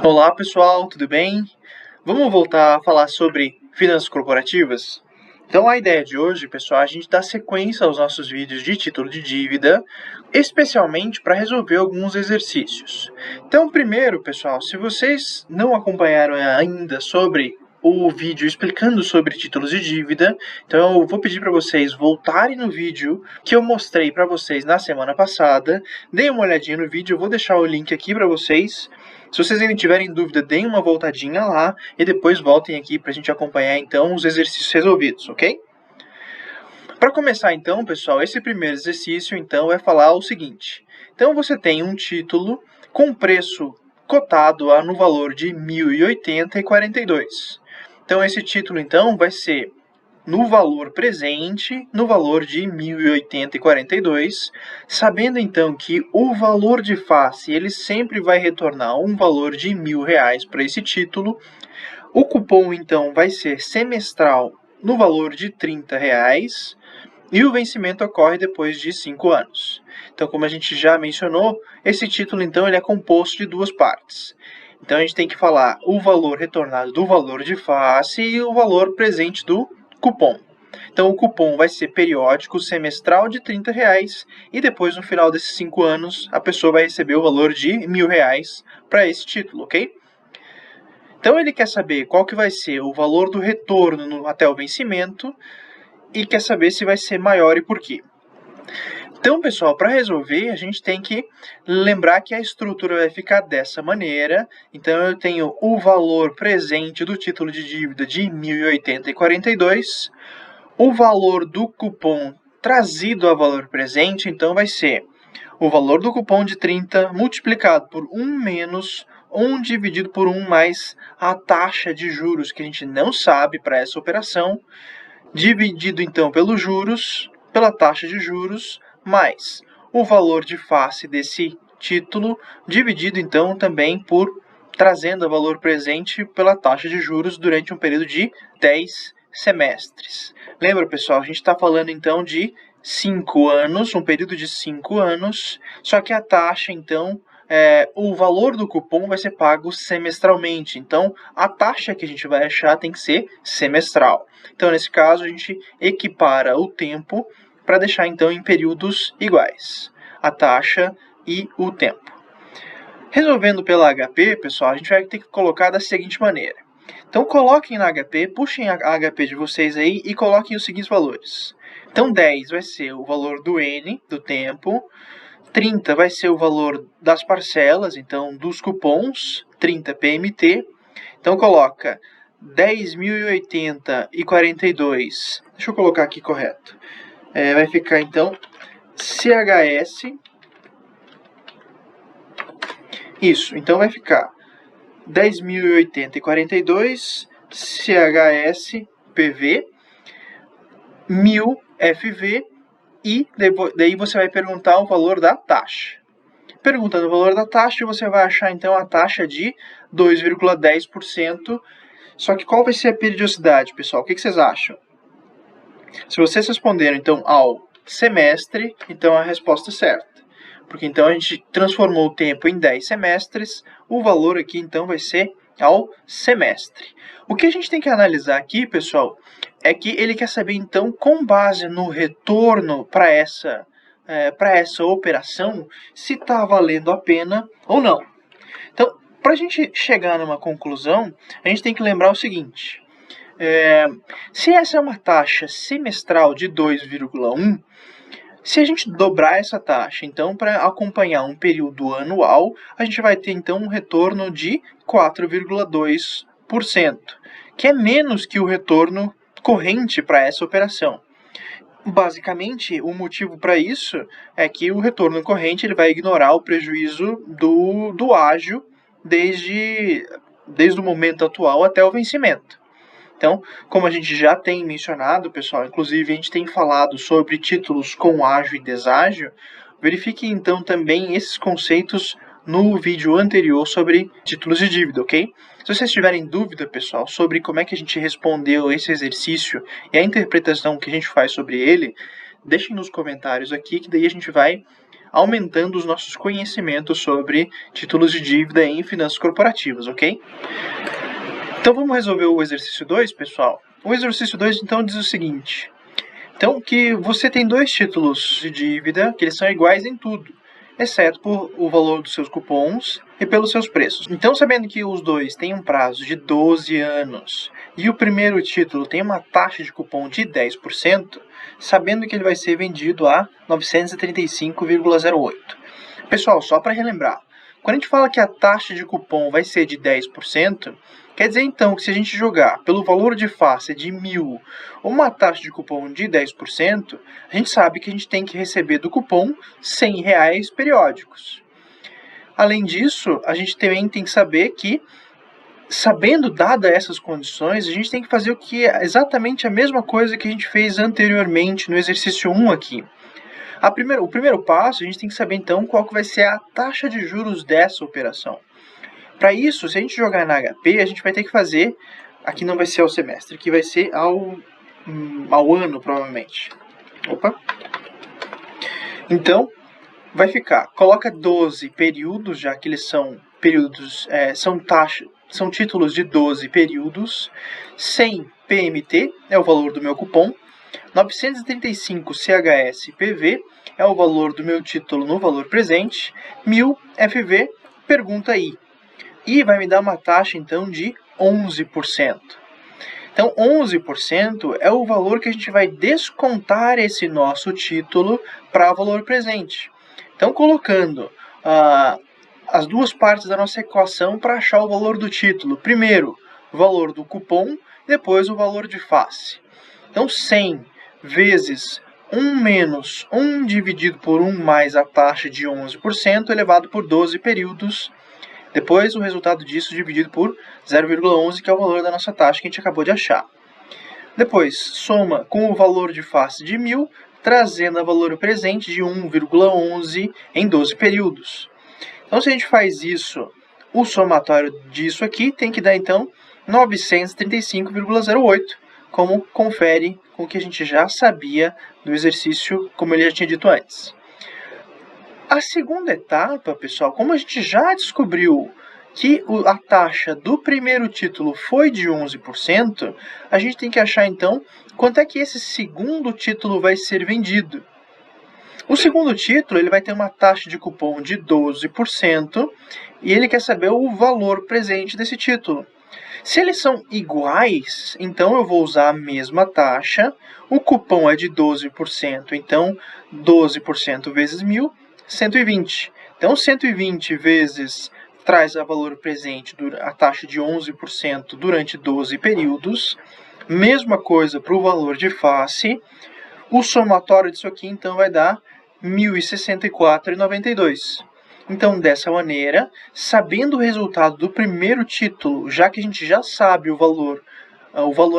Olá pessoal, tudo bem? Vamos voltar a falar sobre finanças corporativas? Então a ideia de hoje, pessoal, é a gente dar sequência aos nossos vídeos de título de dívida, especialmente para resolver alguns exercícios. Então primeiro, pessoal, se vocês não acompanharam ainda sobre o vídeo explicando sobre títulos de dívida, então eu vou pedir para vocês voltarem no vídeo que eu mostrei para vocês na semana passada. Deem uma olhadinha no vídeo, eu vou deixar o link aqui para vocês. Se vocês ainda tiverem dúvida, deem uma voltadinha lá e depois voltem aqui para a gente acompanhar então os exercícios resolvidos, ok? Para começar então, pessoal, esse primeiro exercício então vai falar o seguinte. Então você tem um título com preço cotado no valor de 1.080,42. Então esse título então vai ser no valor presente, no valor de 1.080,42, sabendo então que o valor de face ele sempre vai retornar um valor de R$1.000 para esse título. O cupom então vai ser semestral no valor de R$30 e o vencimento ocorre depois de 5 anos. Então, como a gente já mencionou, esse título então ele é composto de duas partes. Então a gente tem que falar o valor retornado do valor de face e o valor presente do cupom. Então o cupom vai ser periódico, semestral de R$30 e depois no final desses 5 anos a pessoa vai receber o valor de R$1.000 para esse título, ok? Então ele quer saber qual que vai ser o valor do retorno até o vencimento e quer saber se vai ser maior e por quê. Então, pessoal, para resolver, a gente tem que lembrar que a estrutura vai ficar dessa maneira. Então, eu tenho o valor presente do título de dívida de 1.080,42. O valor do cupom trazido a valor presente, então, vai ser o valor do cupom de 30 multiplicado por 1 menos 1 dividido por 1 mais a taxa de juros que a gente não sabe para essa operação, dividido, então, pelos juros, pela taxa de juros, mais o valor de face desse título, dividido então também por trazendo o valor presente pela taxa de juros durante um período de 10 semestres. Lembra, pessoal, a gente está falando então de 5 anos, um período de 5 anos, só que a taxa então, o valor do cupom vai ser pago semestralmente, então a taxa que a gente vai achar tem que ser semestral. Então nesse caso a gente equipara o tempo para deixar então em períodos iguais, a taxa e o tempo. Resolvendo pela HP, pessoal, a gente vai ter que colocar da seguinte maneira. Então coloquem na HP, puxem a HP de vocês aí e coloquem os seguintes valores. Então 10 vai ser o valor do N, do tempo, 30 vai ser o valor das parcelas, então dos cupons, 30 PMT. Então coloca 10.080,42. Deixa eu colocar aqui correto. Vai ficar então CHS. Isso, então vai ficar 10.080,42 CHS PV 1.000 FV e daí você vai perguntar o valor da taxa. Perguntando o valor da taxa, você vai achar então a taxa de 2,10%. Só que qual vai ser a periodicidade, pessoal? O que vocês acham? Se vocês responderam então ao semestre, então a resposta é certa. Porque então a gente transformou o tempo em 10 semestres, o valor aqui então vai ser ao semestre. O que a gente tem que analisar aqui, pessoal, é que ele quer saber então, com base no retorno para essa operação, se está valendo a pena ou não. Então, para a gente chegar numa conclusão, a gente tem que lembrar o seguinte. Se essa é uma taxa semestral de 2,1, se a gente dobrar essa taxa, então, para acompanhar um período anual, a gente vai ter, então, um retorno de 4,2%, que é menos que o retorno corrente para essa operação. Basicamente, o motivo para isso é que o retorno corrente ele vai ignorar o prejuízo do ágio desde o momento atual até o vencimento. Então, como a gente já tem mencionado, pessoal, inclusive a gente tem falado sobre títulos com ágio e deságio, verifique então também esses conceitos no vídeo anterior sobre títulos de dívida, ok? Se vocês tiverem dúvida, pessoal, sobre como é que a gente respondeu esse exercício e a interpretação que a gente faz sobre ele, deixem nos comentários aqui, que daí a gente vai aumentando os nossos conhecimentos sobre títulos de dívida em finanças corporativas, ok? Então vamos resolver o exercício 2, pessoal? O exercício 2 então diz o seguinte: então que você tem dois títulos de dívida que eles são iguais em tudo, exceto por o valor dos seus cupons e pelos seus preços. Então, sabendo que os dois têm um prazo de 12 anos e o primeiro título tem uma taxa de cupom de 10%, sabendo que ele vai ser vendido a 935,08. Pessoal, só para relembrar, quando a gente fala que a taxa de cupom vai ser de 10%, quer dizer então que se a gente jogar pelo valor de face de 1.000 uma taxa de cupom de 10%, a gente sabe que a gente tem que receber do cupom R$100 periódicos. Além disso, a gente também tem que saber que, sabendo dadas essas condições, a gente tem que fazer exatamente a mesma coisa que a gente fez anteriormente no exercício 1 aqui. O primeiro passo, a gente tem que saber então qual que vai ser a taxa de juros dessa operação. Para isso, se a gente jogar na HP, a gente vai ter que fazer, aqui não vai ser ao semestre, aqui vai ser ao ano, provavelmente. Opa! Então, vai ficar, coloca 12 períodos, já que eles são períodos, são títulos de 12 períodos, 100 PMT é o valor do meu cupom, 935 CHS PV é o valor do meu título no valor presente, 1.000 FV, pergunta I. E vai me dar uma taxa, então, de 11%. Então, 11% é o valor que a gente vai descontar esse nosso título para valor presente. Então, colocando as duas partes da nossa equação para achar o valor do título. Primeiro, o valor do cupom, depois o valor de face. Então, 100 vezes 1 menos 1 dividido por 1 mais a taxa de 11% elevado por 12 períodos. Depois, o resultado disso dividido por 0,11, que é o valor da nossa taxa que a gente acabou de achar. Depois, soma com o valor de face de 1.000, trazendo a valor presente de 1,11 em 12 períodos. Então, se a gente faz isso, o somatório disso aqui tem que dar, então, 935,08, como confere com o que a gente já sabia do exercício, como ele já tinha dito antes. A segunda etapa, pessoal, como a gente já descobriu que a taxa do primeiro título foi de 11%, a gente tem que achar, então, quanto é que esse segundo título vai ser vendido. O segundo título ele vai ter uma taxa de cupom de 12% e ele quer saber o valor presente desse título. Se eles são iguais, então eu vou usar a mesma taxa, o cupom é de 12%, então 12% vezes 1.000, 120. Então, 120 vezes traz a valor presente a taxa de 11% durante 12 períodos. Mesma coisa para o valor de face. O somatório disso aqui, então, vai dar 1.064,92. Então, dessa maneira, sabendo o resultado do primeiro título, já que a gente já sabe o valor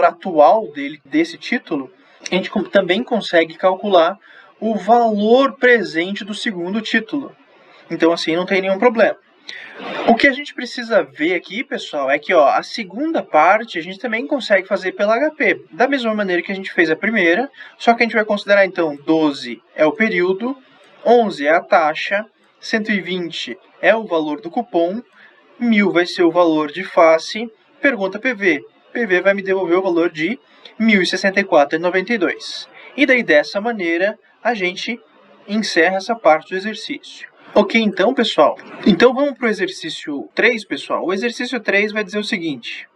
atual desse título, a gente também consegue calcular o valor presente do segundo título. Então, assim, não tem nenhum problema. O que a gente precisa ver aqui, pessoal, é que a segunda parte a gente também consegue fazer pela HP. Da mesma maneira que a gente fez a primeira, só que a gente vai considerar, então, 12 é o período, 11 é a taxa, 120 é o valor do cupom, 1.000 vai ser o valor de face, pergunta PV. PV vai me devolver o valor de 1.064,92. E daí, dessa maneira, a gente encerra essa parte do exercício. Ok, então, pessoal. Então, vamos para o exercício 3, pessoal. O exercício 3 vai dizer o seguinte.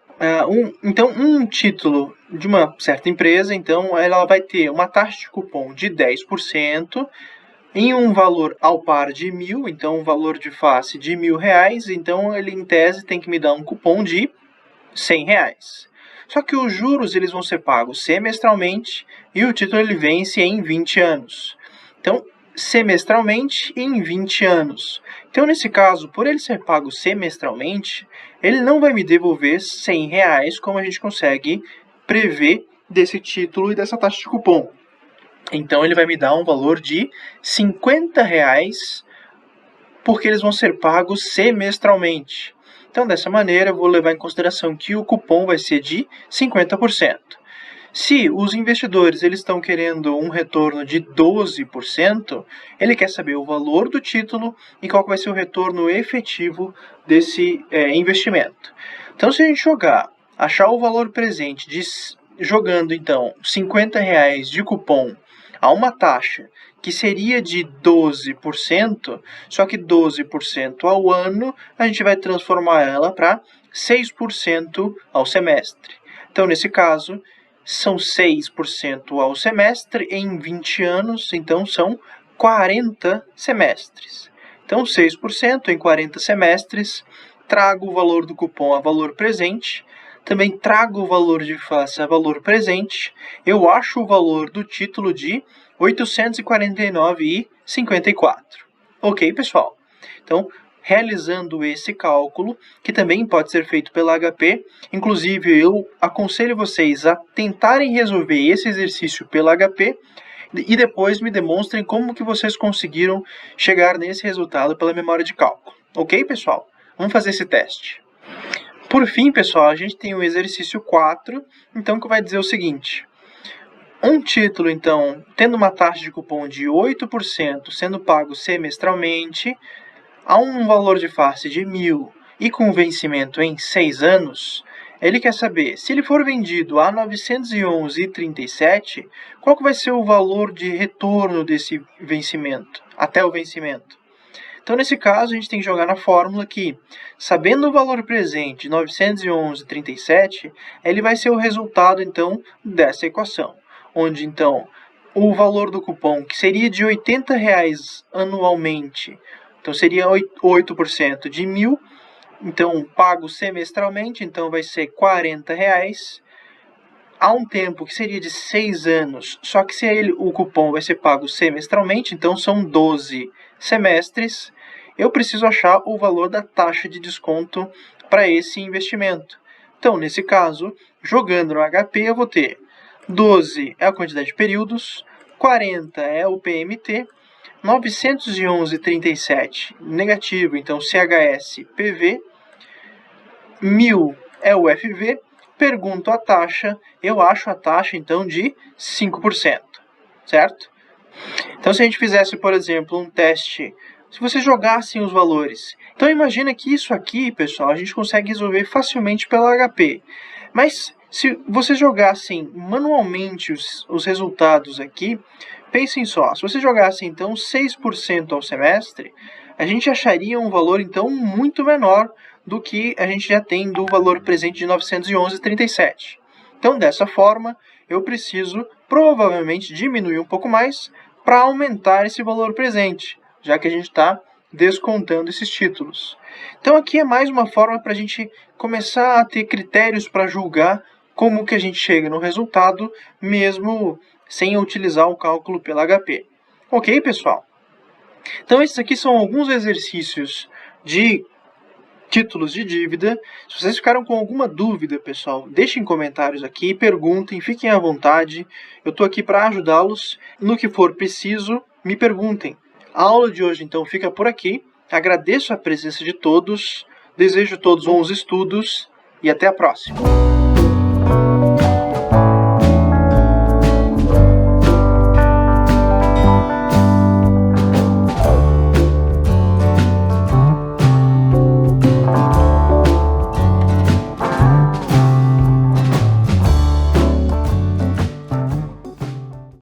Um título de uma certa empresa, então, ela vai ter uma taxa de cupom de 10%, em um valor ao par de 1.000, então, um valor de face de R$1.000, então, ele, em tese, tem que me dar um cupom de R$100. Só que os juros eles vão ser pagos semestralmente e o título ele vence em 20 anos. Então, semestralmente e em 20 anos. Então, nesse caso, por ele ser pago semestralmente, ele não vai me devolver R$100, como a gente consegue prever desse título e dessa taxa de cupom. Então, ele vai me dar um valor de R$50, porque eles vão ser pagos semestralmente. Então, dessa maneira, eu vou levar em consideração que o cupom vai ser de 50%. Se os investidores eles estão querendo um retorno de 12%, ele quer saber o valor do título e qual vai ser o retorno efetivo desse investimento. Então, se a gente achar o valor presente jogando então R$50 de cupom a uma taxa que seria de 12%, só que 12% ao ano, a gente vai transformar ela para 6% ao semestre. Então, nesse caso, são 6% ao semestre em 20 anos, então são 40 semestres. Então, 6% em 40 semestres, trago o valor do cupom a valor presente, também trago o valor de face a valor presente, eu acho o valor do título de R$ 849,54. Ok, pessoal? Então, realizando esse cálculo, que também pode ser feito pela HP, inclusive eu aconselho vocês a tentarem resolver esse exercício pela HP e depois me demonstrem como que vocês conseguiram chegar nesse resultado pela memória de cálculo. Ok, pessoal? Vamos fazer esse teste. Por fim, pessoal, a gente tem o exercício 4, então, que vai dizer o seguinte. Um título, então, tendo uma taxa de cupom de 8%, sendo pago semestralmente, a um valor de face de 1.000 e com vencimento em 6 anos, ele quer saber, se ele for vendido a 911,37, qual que vai ser o valor de retorno desse vencimento, até o vencimento? Então, nesse caso, a gente tem que jogar na fórmula que, sabendo o valor presente, 911,37, ele vai ser o resultado, então, dessa equação. Onde, então, o valor do cupom, que seria de R$ 80 anualmente, então seria 8% de 1.000, então pago semestralmente, então vai ser R$ 40. Há um tempo que seria de 6 anos, só que o cupom vai ser pago semestralmente, então são 12 semestres, eu preciso achar o valor da taxa de desconto para esse investimento. Então, nesse caso, jogando no HP, eu vou ter 12 é a quantidade de períodos, 40 é o PMT, 911,37 negativo, então CHS PV, 1.000 é o FV, pergunto a taxa, eu acho a taxa então de 5%, certo? Então, se a gente fizesse, por exemplo, um teste, se vocês jogassem os valores, então imagina que isso aqui, pessoal, a gente consegue resolver facilmente pela HP, mas se vocês jogassem manualmente os resultados aqui, pensem só, se vocês jogassem então 6% ao semestre, a gente acharia um valor então muito menor do que a gente já tem do valor presente de 911,37. Então, dessa forma, eu preciso provavelmente diminuir um pouco mais para aumentar esse valor presente, já que a gente está descontando esses títulos. Então, aqui é mais uma forma para a gente começar a ter critérios para julgar como que a gente chega no resultado, mesmo sem utilizar o cálculo pela HP. Ok, pessoal? Então, esses aqui são alguns exercícios de títulos de dívida. Se vocês ficaram com alguma dúvida, pessoal, deixem comentários aqui, perguntem, fiquem à vontade. Eu estou aqui para ajudá-los. No que for preciso, me perguntem. A aula de hoje, então, fica por aqui. Agradeço a presença de todos, desejo a todos bons estudos e até a próxima.